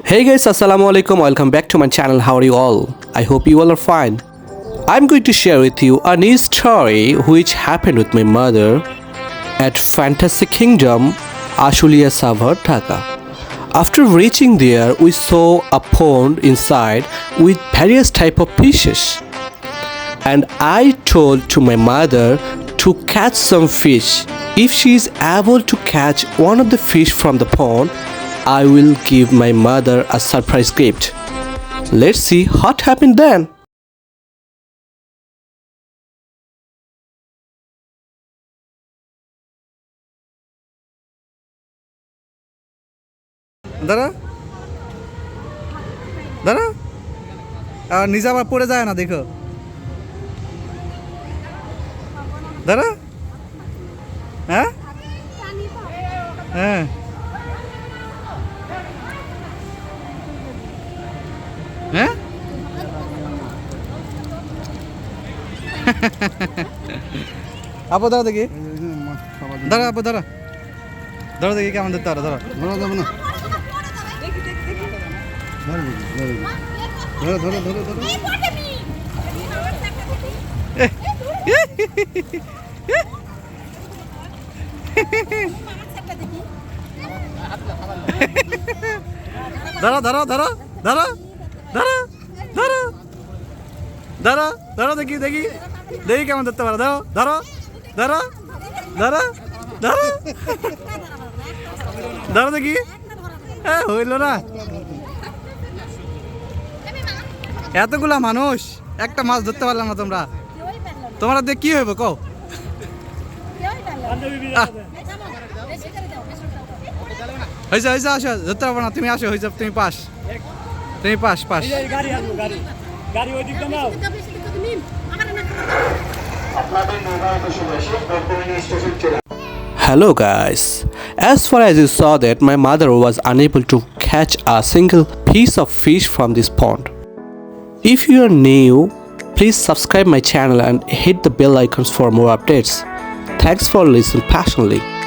Hey guys, assalamu alaikum. Welcome back to my channel. How are you all? I hope you all are fine. I'm going to share with you a new story which happened with my mother at Fantasy Kingdom, Ashulia Savar, Dhaka. After reaching there, we saw a pond inside with various type of fishes. And I told to my mother to catch some fish. If she is able to catch one of the fish from the pond, I will give my mother a surprise gift. Let's see what happened then. দাঁড়া দাঁড়া আর নিজে আবার পড়ে যায় না দেখো দাঁড়া হ্যাঁ হ্যাঁ হ্যাঁ আপু দাঁড়া দেখি দাঁড়া আপু দাঁড়া দাঁড়া দেখি কেমন দেখতে পারো দাঁড়া ধরো যাবো না ধরো ধরো ধরো ধরো ধরো ধরো ধরো ধরো ধরো ধরো ধরো ধরো দেখি দেখি দেখি কেমন ধরতে পারো ধরো ধরো ধরো ধরো ধরো ধরো দেখি হ্যাঁ হইল না এতগুলা মানুষ একটা মাছ ধরতে পারলাম না তোমরা দেখ কি হইব কও হয়েছে হয়েছে আসো ধরতে পারবো না তুমি আসো হয়েছে তুমি pass pass Hello guys. As far as you saw that my mother was unable to catch a single piece of fish from this pond. If you are new, please subscribe my channel and hit the bell icons for more updates. Thanks for listening passionately.